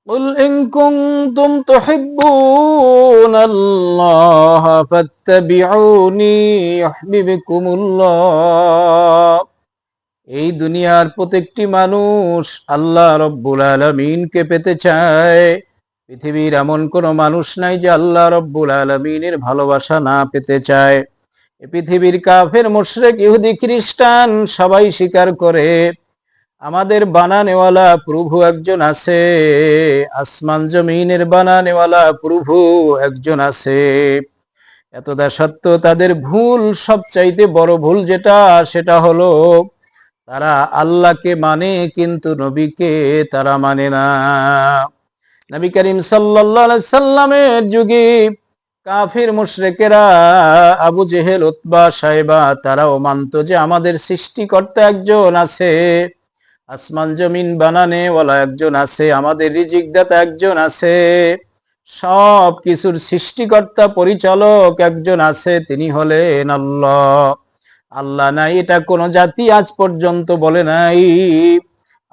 قل إن كنتم تحبون الله فاتبعوني يحببكم الله। এই দুনিয়ার প্রত্যেকটি মানুষ আল্লাহ রব্বুল আলামিনকে পেতে চায়। পৃথিবীর এমন কোন মানুষ নাই যে আল্লাহ রব্বুল আলামিনের ভালোবাসা না পেতে চায়। এই পৃথিবীর কাফের মুশরিক ইহুদি খ্রিস্টান সবাই স্বীকার করে আমাদের বানানেওয়ালা প্রভু একজন আছে, আসমান জমিনের বানানেওয়ালা প্রভু একজন আছে। এতদা সত্ত্বেও তাদের ভুল, সবচাইতে বড় ভুল যেটা, সেটা হলো তারা আল্লাহকে মানে কিন্তু নবীকে তারা মানে না। নবী করিম সাল্লাল্লাহু আলাইহি সাল্লামের যুগে কাফির মুশরিকেরা আবু জেহেল, উতবা, সাইবা তারাও মানত যে আমাদের সৃষ্টিকর্তা একজন আছে, আসমান জমিন বানানেওয়ালা একজন আছে, আমাদের রিজিক দাতা একজন আছে, সব কিছুর সৃষ্টিকর্তা পরিচালক একজন আছে, তিনি হলেন আল্লাহ। আল্লাহ নাই এটা কোন জাতি আজ পর্যন্ত বলে নাই।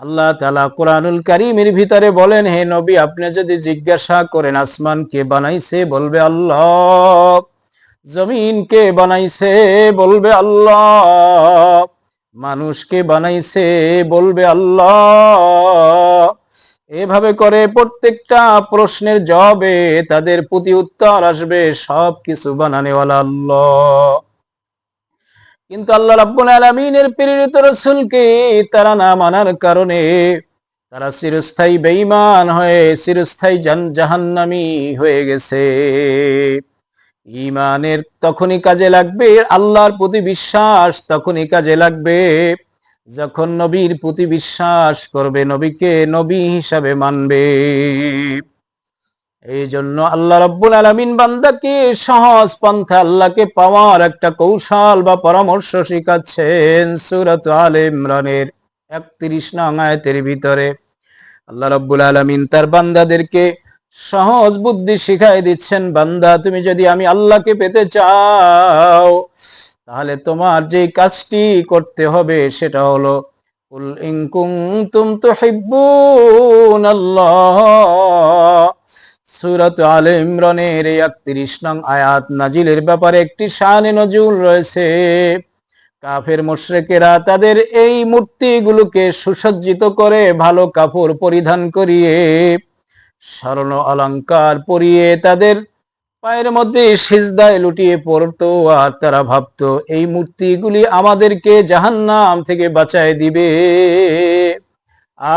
আল্লাহ তাআলা কোরআনুল কারীমের ভিতরে বলেন, হে নবী, আপনি যদি জিজ্ঞাসা করেন আসমান কে বানাইছে, বলবে আল্লাহ। জমিন কে বানাইছে, বলবে আল্লাহ। মানুষকে বানাইছে, বলবে আল্লাহ। এভাবে করে প্রত্যেকটা প্রশ্নের জবাবে তাদের প্রতি উত্তর আসবে সব কিছু বানানেওয়ালা আল্লাহ। কিন্তু আল্লাহ রাব্বুল আলামিনের প্রেরিত রাসূলকে তারা না মানার কারণে তারা চিরস্থায়ী বেঈমান হয়ে চিরস্থায়ী জাহান্নামী হয়ে গেছে। ঈমানের তখনই কাজে লাগবে, আল্লাহর প্রতি বিশ্বাস তখনই কাজে লাগবে যখন নবীর প্রতি বিশ্বাস করবে, নবীকে নবী হিসাবে মানবে। এই জন্য আল্লাহ রাব্বুল আলামিন বান্দাকে সহজ পন্থা আল্লাহকে পাওয়ার একটা কৌশল বা পরামর্শ শিখাচ্ছেন সূরাত আলে ইমরানের 31 নং আয়াতের ভিতরে। আল্লাহ রাব্বুল আলামিন তার বান্দাদেরকে সহজ বুদ্ধি শিখাই দিচ্ছেন, বান্দা তুমি যদি আমি আল্লাহকে পেতে চাও তাহলে তোমার যে কাজটি করতে হবে সেটা হলো কুল ইন কুনতুম তুহিব্বুনাল্লাহ। সূরাত আলে ইমরানের 31 নং আয়াত নাজিলের ব্যাপারে একটি শানে নজুল রয়েছে। কাফের মুশরিকেরা তাদের এই মূর্তিগুলোকে সুসজ্জিত করে, ভালো কাপড় পরিধান করিয়ে, স্বর্ণ অলংকার পরিয়ে তাদের পায়ের মধ্যে সিজদায় লুটিয়ে পড়তো, আর তারা ভাবতো এই মূর্তিগুলি আমাদেরকে জাহান্নাম থেকে বাঁচায় দিবে,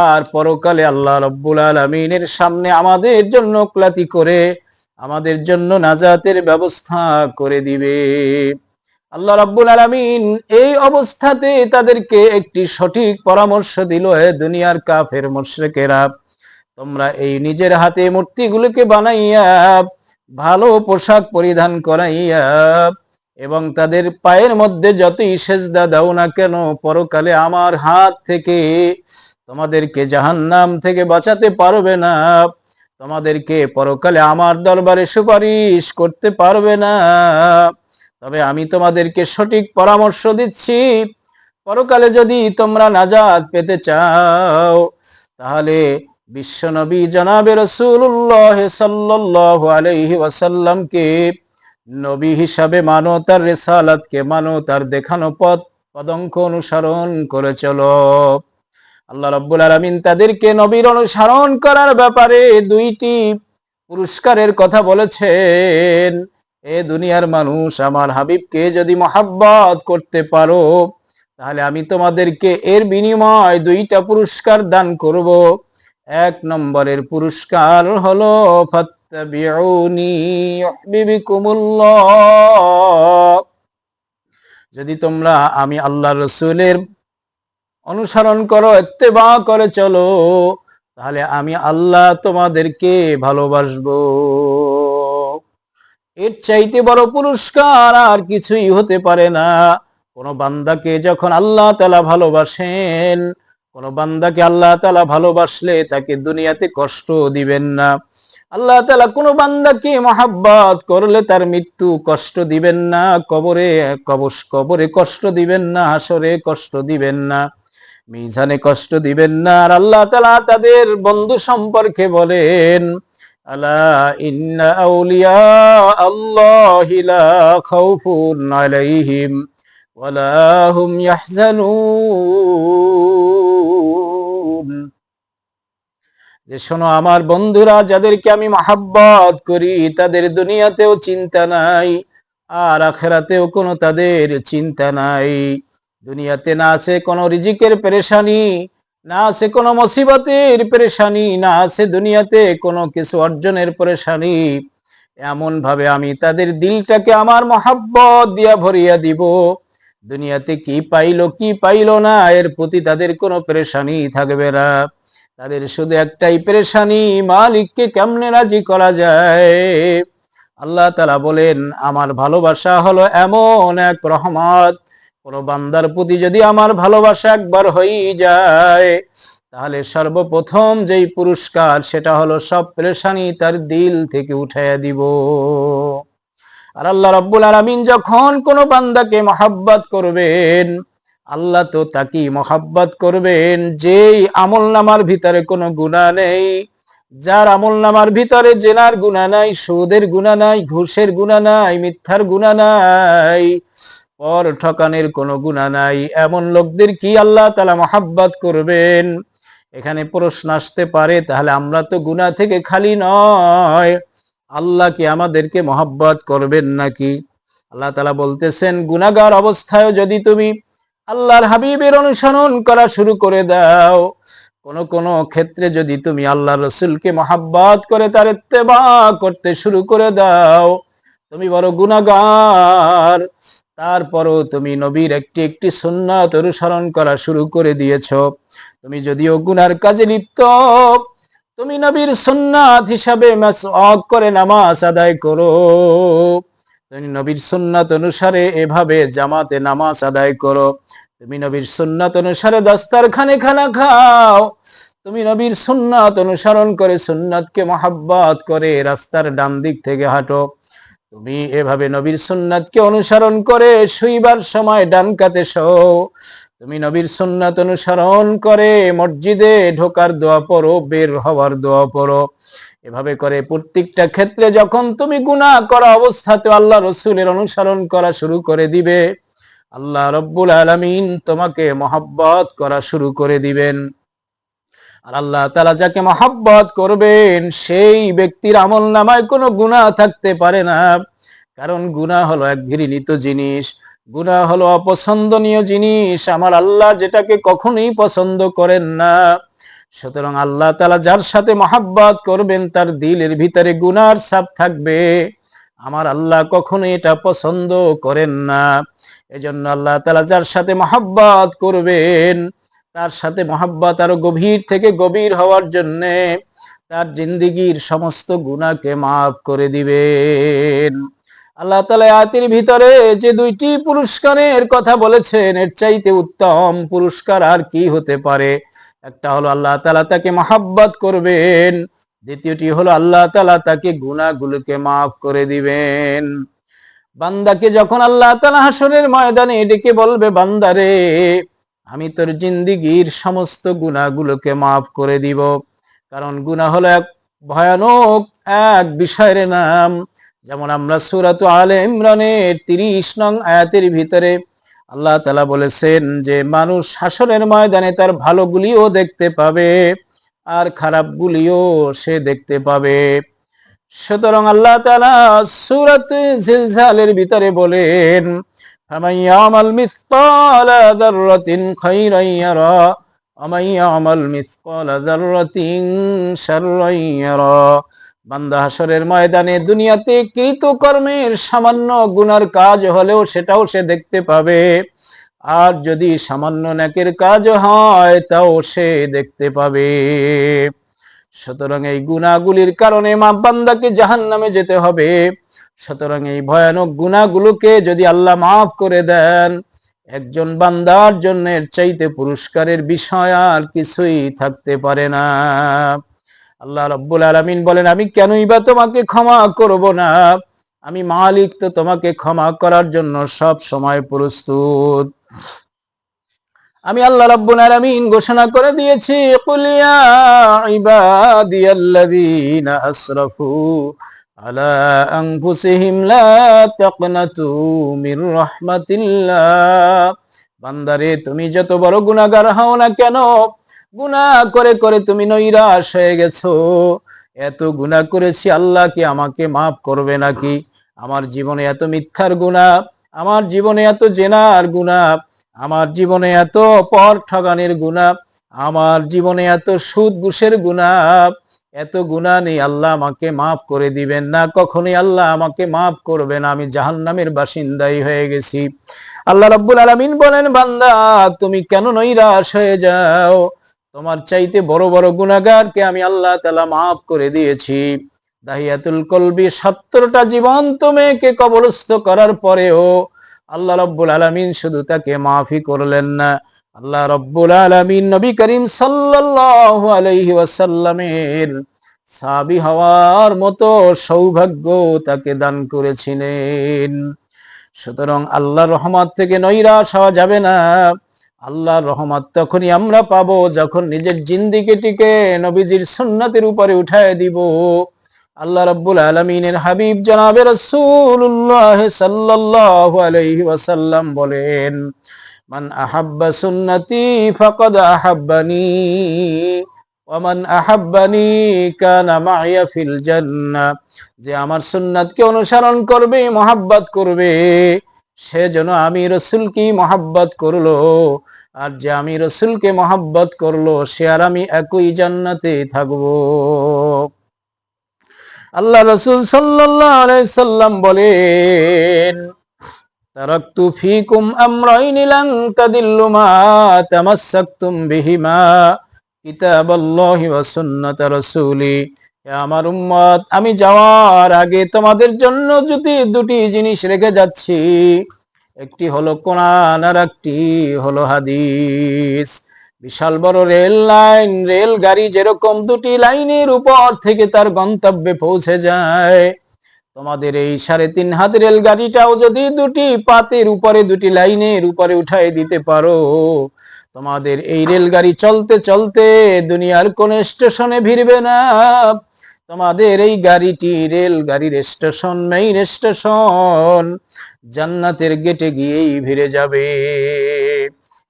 আর পরকালে আল্লাহ রাব্বুল আলামিনের সামনে আমাদের জন্য ক্লাতি করে আমাদের জন্য নাজাতের ব্যবস্থা করে দিবে। আল্লাহ রাব্বুল আলামিন এই অবস্থাতে তাদেরকে একটি সঠিক পরামর্শ দিল, হে দুনিয়ার কাফের মুশরিকেরা, তোমরা এই নিজের হাতে মূর্তিগুলোকে বানাইয়া, ভালো পোশাক পরিধান করাইয়া এবং তাদের পায়ের মধ্যে যতই সেজদা দাও না কেন, পরকালে আমার হাত থেকে তোমাদেরকে জাহান্নাম থেকে বাঁচাতে পারবে না, তোমাদেরকে পরকালে আমার দরবারে সুপারিশ করতে পারবে না। তবে আমি তোমাদেরকে সঠিক পরামর্শ দিচ্ছি, পরকালে যদি তোমরা নাজাত পেতে চাও তাহলে বিশ্বনবী জনাবে রাসূলুল্লাহ সাল্লাল্লাহু আলাইহি ওয়াসাল্লামকে নবী হিসাবে মানো, তার রিসালাতকে মানো, তার দেখানো পথ পদঙ্ক অনুসরণ করে চলো। আল্লাহ রাব্বুল আলামিন তাদেরকে নবীর অনুসরণ করার ব্যাপারে দুইটি পুরস্কারের কথা বলেছেন। এ দুনিয়ার মানুষ, আমার হাবিবকে যদি মহাব্বত করতে পারো তাহলে আমি তোমাদেরকে এর বিনিময় দুইটা পুরস্কার দান করব। এক নম্বরের পুরস্কার হলো ফাত্তাবিউনি ইউহিব্বুকুমুল্লাহ। যদি তোমরা আমি আল্লাহর রাসূলের অনুসরণ করো, ইত্তেবা করে চলো, তাহলে আমি আল্লাহ তোমাদেরকে ভালোবাসবো। এর চাইতে বড় পুরস্কার আর কিছুই হতে পারে না। কোন বান্দাকে যখন আল্লাহ তাআলা ভালোবাসেন, কোন বান্দাকে আল্লাহ তাআলা ভালোবাসলে তাকে দুনিয়াতে কষ্ট দিবেন না। আল্লাহ তাআলা কোন বান্দাকে মহাব্বত করলে তার মৃত্যু কষ্ট দিবেন না, কবরে কষ্ট দিবেন না, হাসরে কষ্ট দিবেন না। মিজানে কষ্ট দিবেন না। আর আল্লাহ তাআলা তাদের বন্ধু সম্পর্কে বলেন, আলা ইন্না আউলিয়া আল্লাহি লা খাউফুন আলাইহিম ওয়ালা হুম ইয়াহজানুন। যে শোনো, আমার বন্ধুরা যাদেরকে আমি মহাব্বত করি তাদের দুনিয়াতেও চিন্তা নাই, আর আখেরাতেও কোনো তাদের চিন্তা নাই। দুনিয়াতে না আছে কোনো রিজিকের পেরেশানি, না আছে কোনো মুসিবতের পেরেশানি, না আছে দুনিয়াতে কোনো কিছু অর্জনের পেরেশানি। এমন ভাবে আমি তাদের দিলটাকে আমার মহাব্বত দিয়া ভরিয়া দিব, দুনিয়াতে কি পাইলো কি পাইলো না এর প্রতি তাদের কোনো পেরেশানি থাকবে না। তাদের শুধু একটাই পেরেশানি, মালিককে কেমনে রাজি করা যায়। আল্লাহ তাআলা বলেন, আমার ভালোবাসা হলো এমন এক রহমত, কোন বান্দার প্রতি যদি আমার ভালোবাসা একবার হয়ে যায়, তাহলে সর্বপ্রথম যেই পুরস্কার সেটা হলো সব পেরেশানি তার দিল থেকে উঠাইয়া দিব। আর আল্লাহ রাব্বুল আলামিন যখন কোনো বান্দাকে মহাব্বত করবেন, আল্লাহ তো তাকে মহাব্বত করবেন যেই আমলনামার ভিতরে কোনো গুনাহ নেই, যার আমলনামার ভিতরে জেনার গুনাহ নাই, সুদের গুনাহ নাই, ঘুষের গুনাহ নাই, মিথ্যার গুনাহ নাই, পর ঠকানের কোনো গুনাহ নাই, এমন লোকদের কি আল্লাহ তাআলা মহাব্বত করবেন। এখানে প্রশ্ন আসতে পারে, তাহলে আমরা তো গুনাহ থেকে খালি নয়, আল্লাহ কি আমাদেরকে মহাব্বত করবেন নাকি? আল্লাহ তাআলা বলতেছেন, গুনাহগার অবস্থায় যদি তুমি আল্লাহর হাবিবের অনুসরণ করা শুরু করে দাও, কোন ক্ষেত্রে যদি তুমি আল্লাহ রসুলকে মহাব্বত করে তার ইত্তেবা করতে শুরু করে দাও, তুমি বড় গুনাহগার। তারপরও তুমি নবীর একটি একটি সুন্নাত অনুসরণ করা শুরু করে দিয়েছো। তুমি যদিও গুনার কাজে লিপ্ত, তুমি নবীর সুন্নাত হিসাবে মাসওয়াক করে নামাজ আদায় করো, তুমি নবীর সুন্নাত অনুসারে এভাবে জামাতে নামাজ আদায় করো, তুমি নবীর সুন্নাত অনুসারে দস্তরখানে খানা খাও, তুমি নবীর সুন্নাত অনুসরণ করে সুন্নাতকে মহাব্বত করে রাস্তার ডান দিক থেকে হাঁটো, তুমি এভাবে নবীর সুন্নাতকে অনুসরণ করে শুইবার সময় ডান কাতে শোও, তুমি নবীর সুন্নাত অনুসরণ করে মসজিদে ঢোকার দোয়া পড়ো, বের হওয়ার দোয়া পড়ো, এভাবে করে প্রত্যেকটা ক্ষেত্রে যখন তুমি গুনাহ করা অবস্থাতে আল্লাহ রসুলের অনুসরণ করা শুরু করে দিবে, আল্লাহ রব্বুল আলামিন তোমাকে মহাব্বত করা শুরু করে দিবেন। আর আল্লাহ তাআলা যাকে মহাব্বত করবেন সেই ব্যক্তির আমলনামায় কোনো গুনাহ থাকতে পারে না, কারণ গুনাহ হলো এক ঘৃণিত জিনিস, গুনাহ হলো অপছন্দনীয় জিনিস, আমার আল্লাহ যেটাকে কখনোই পছন্দ করেন না। সুতরাং আল্লাহ তাআলা যার সাথে মহাব্বত করবেন তার দিলের ভিতরে গুনার ছাপ থাকবে, আমার আল্লাহ কখনো এটা পছন্দ করেন না। এজন্য আল্লাহ তাআলা যার সাথে মহাব্বত করবেন তার সাথে মহাব্বত আরো গভীর থেকে গভীর হওয়ার জন্য তার জিন্দেগীর সমস্ত গুনাহকে মাফ করে দিবেন। আল্লাহ তাআলা আয়াতের ভিতরে যে দুইটি পুরস্কারের কথা বলেছেন, এর চাইতে উত্তম পুরস্কার আর কি হতে পারে? একটা হলো আল্লাহ তাআলা তাকে মহাব্বত করবেন, দ্বিতীয়টি হলো আল্লাহ তাআলা তাকে গুনাহগুলোকে মাফ করে দিবেন। বান্দাকে যখন আল্লাহ তাআলা হাসরের ময়দানে ডেকে বলবে, বান্দারে আমি তোর জিন্দেগীর সমস্ত গুনাহগুলোকে মাফ করে দিব, কারণ গুনাহ হলো এক ভয়ানক এক বিষয়ের নাম। যেমন আমরা সূরাত আলে ইমরানের 30 নং আয়াতের ভিতরে আল্লাহ তাআলা বলেছেন যে মানুষ হাসরের ময়দানে তার ভালোগুলিও দেখতে পাবে আর খারাপগুলিও সে দেখতে পাবে। সুতরাং আল্লাহ তাআলা সূরাত জিলজালের ভিতরে বলেন, ফামান ইয়ামাল মিসকালা যাররাতিন খায়রান ইয়ারা ওয়া মান ইয়ামাল মিসকালা যাররাতিন শাররান ইয়ারা। বান্দা হাসরের ময়দানে দুনিয়াতে কৃত কর্মের সামান্য গুনার কাজ হলেও সেটাও সে দেখতে পাবে, আর যদি সামান্য নেকের কাজ হয় তাও সে দেখতে পাবে। সুতরাং এই গুনাহগুলির কারণে বান্দাকে জাহান্নামে যেতে হবে। সুতরাং এই ভয়ানক গুনাহগুলোকে যদি আল্লাহ মাফ করে দেন, একজন বান্দার জন্য এর চাইতে পুরস্কারের বিষয় আর কিছুই থাকতে পারে না। আল্লাহ রাব্বুল আলামিন বলেন, আমি কেনই বা তোমাকে ক্ষমা করব না? আমি মালিক তো তোমাকে ক্ষমা করার জন্য সব সময় প্রস্তুত। আমি আল্লাহ রাব্বুল আলামিন ঘোষণা করে দিয়েছি, কুল ইয়া ইবাদিয়াল্লাযীনা আসরাফু আলা আনফুসিহিম লা তাকনাতু মির রাহমাতিল্লাহ। বান্দারে, তুমি যত বড় গুনাহগার হও না কেন, গুনাহ করে করে তুমি নৈরাশ হয়ে গেছো। এত গুনাহ করেছি, আল্লাহ কি আমাকে মাফ করবে নাকি? আমার জীবনে এত মিথ্যার গুনাহ, আমার জীবনে এত জেনার গুনাহ, আমার জীবনে এত পর ঠগানির গুনাহ, আমার জীবনে এত সুদ ঘুষের গুনাহ, এত গুনাহ নেই, আল্লাহ আমাকে মাফ করে দিবেন না? কখনোই আল্লাহ আমাকে মাফ করবে না। আমি জাহান্নামের বাসিন্দাই হয়ে গেছি। আল্লাহ রাব্বুল আলামিন বলেন, বান্দা তুমি কেন নৈরাশ হয়ে যাও? তোমার চাইতে বড় বড় গুনাহগারকে আমি আল্লাহ তাআলা মাফ করে দিয়েছি। দাহিয়াতুল কলবি 70টা জীবন্ত মেয়েকে কবরস্থ করার পরেও আল্লাহ রাব্বুল আলামিন শুধু তাকে মাফই করলেন না, আল্লাহ রাব্বুল আলামিন নবী করিম সাল্লাল্লাহু আলাইহি ওয়াসাল্লামের সাহাবী হওয়ার মতো সৌভাগ্য তাকে দান করেছিলেন। সুতরাং আল্লাহর রহমত থেকে নৈরাশ হওয়া যাবে না। আল্লাহর রহমত তখনই আমরা পাবো যখন নিজের জিন্দেগিটিকে নবীজির সুন্নাতের উপরে উঠায় দিব। আল্লাহ রাব্বুল আলামিনের হাবিব জনাবে রাসূলুল্লাহ সাল্লাল্লাহু আলাইহি ওয়াসাল্লাম বলেন, মান আহাব্বা সুন্নতি ফাকাদ আহাব্বানি ওয়া মান আহাব্বানি কানা মাইয়া ফিল জান্নাহ। যে আমার সুন্নাতকে অনুসরণ করবে, মহাব্বত করবে, সে যেন আমি রাসূলকে মহাব্বত করলো, আর যে আমি রাসূলকে মহাব্বত করলো সে আর আমি একই জান্নাতে থাকবো। আল্লাহ রাসূল সাল্লাল্লাহু আলাইহি সাল্লাম বলেন, তারাকতু ফীকুম আমরাইনি লান তাদিল্লু মা তামাসসাকতুম বিহিমা কিতাবাল্লাহি ওয়া সুন্নাতা রাসূলি। হে আমার উম্মত, আমি যাওয়ার আগে তোমাদের জন্য যদি দুটি জিনিস রেখে যাচ্ছি, একটি হলো কোরআন আর একটি হলো হাদিস। বিশাল বড় রেল লাইন, রেল গাড়ি যেরকম দুটি লাইনের উপর থেকে তার গন্তব্যে পৌঁছে যায়, তোমাদের এই 3.5 হাত রেল গাড়িটাও যদি দুটি পাতের উপরে, দুটি লাইনের উপরে উঠাই দিতে পারো, তোমাদের এই রেলগাড়ি চলতে চলতে দুনিয়ার কোন স্টেশনে ভিড়বে না। তোমাদের এই গাড়িটি, রেল গাড়ির স্টেশন, মেইন স্টেশন জান্নাতের গেটে গিয়েই ভিড়ে যাবে।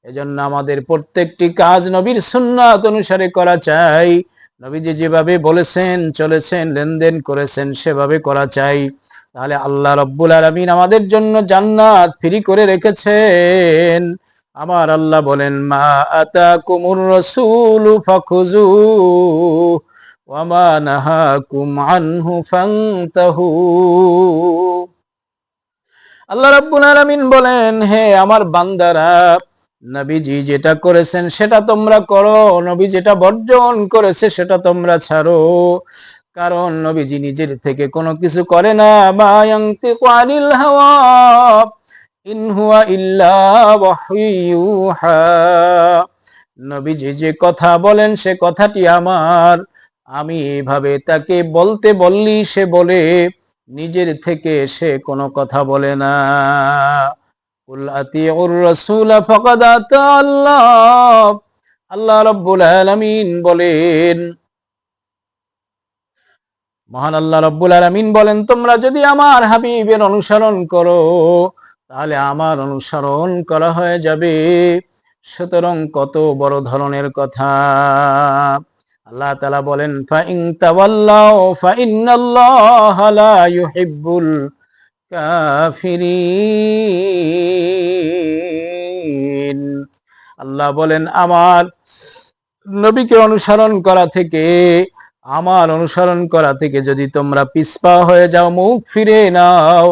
এজন্য আমাদের প্রত্যেকটি কাজ নবীর সুন্নাত অনুসারে করা চাই। নবীজি যেভাবে বলেছেন, চলেছেন, লেনদেন করেছেন, সেভাবে করা চাই। তাহলে আল্লাহ রাব্বুল আলামিন আমাদের জন্য জান্নাত ফ্রি করে রেখেছেন। আমার আল্লাহ বলেন, মা আতাকুমুর রাসূলু ফাখুযু ওয়া মা নাহাকুম আনহু ফান্তাহু। আল্লাহ রাব্বুল আলামিন বলেন, হে আমার বান্দারা, নবীজি যেটা করেছেন সেটা তোমরা করো, নবী যেটা বর্জন করেছে সেটা তোমরা ছাড়ো। কারণ নবীজি নিজের থেকে কোনো কিছু করে না। মা ইয়ানতিকু আনিল হাওয়া ইন হুয়া ইল্লা ওয়াহয়ু ইউহা। নবীজি যে কথা বলেন সে কথাটি আমার, আমি এভাবে তাকে বলতে বললি সে বলে, নিজের থেকে সে কোনো কথা বলে না। কুল আতিউর রাসূল ফাকাদ আতা আল্লাহ। আল্লাহ রাব্বুল আলামিন বলেন, মহান আল্লাহ রাব্বুল আলামিন বলেন, তোমরা যদি আমার হাবিবের অনুসরণ করো তাহলে আমার অনুসরণ করা হয়ে যাবে। সুতরাং কত বড় ধরনের কথা। আল্লাহ তাআলা বলেন, ফা ইন তাওয়াল্লাউ ফা ইন্নাল্লাহা লা ইউহিব্বুল কাফিরিন। আল্লাহ বলেন, আমার নবীকে অনুসরণ করা থেকে, আমার অনুসরণ করা থেকে যদি তোমরা পিছপা হয়ে যাও, মুখ ফিরে নাও,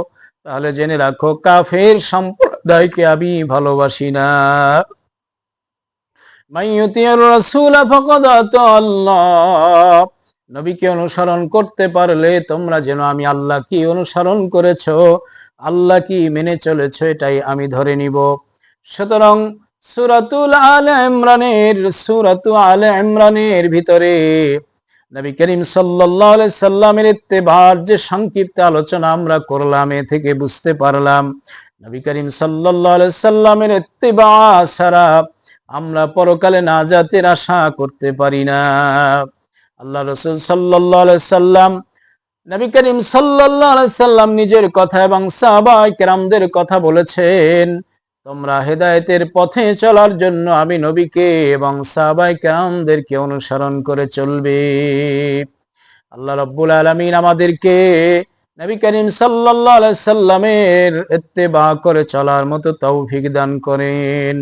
তাহলে জেনে রাখো কাফের সম্প্রদায়কে আমি ভালোবাসি না। মাইয়ুতিউর রাসূল ফাকাদ আতা আল্লাহ। নবীকে অনুসরণ করতে পারলে তোমরা যেন আমি আল্লাহ কি অনুসরণ করেছো, আল্লাহ কি মেনে চলেছো, এটাই আমি ধরে নিব। সুতরাং সূরাতুল আলে ইমরানের ভিতরে নবী করিম সাল্লাল্লাহু আলাইহি সাল্লামের ইত্তেবার যে সংক্ষিপ্ত আলোচনা আমরা করলাম, এ থেকে বুঝতে পারলাম নবী করিম সাল্লাল্লাহু আলাইহি সাল্লামের ইত্তেবা ছাড়া আমরা পরকালে নাজাতের আশা করতে পারি না। আল্লাহ রাসূল সাল্লাল্লাহু আলাইহি সাল্লাম, নবী করিম সাল্লাল্লাহু আলাইহি সাল্লাম নিজের কথা এবং সাহাবায়ে কেরামদের কথা বলেছেন, তোমরা হেদায়েতের পথে চলার জন্য আমি নবীকে এবং সাহাবায়ে কেরামদেরকে অনুসরণ করে চলবে। আল্লাহ রাব্বুল আলামিন আমাদেরকে নবী করিম সাল্লাল্লাহু আলাইহি সাল্লামের ইত্তেবা করে চলার মতো তৌফিক দান করেন।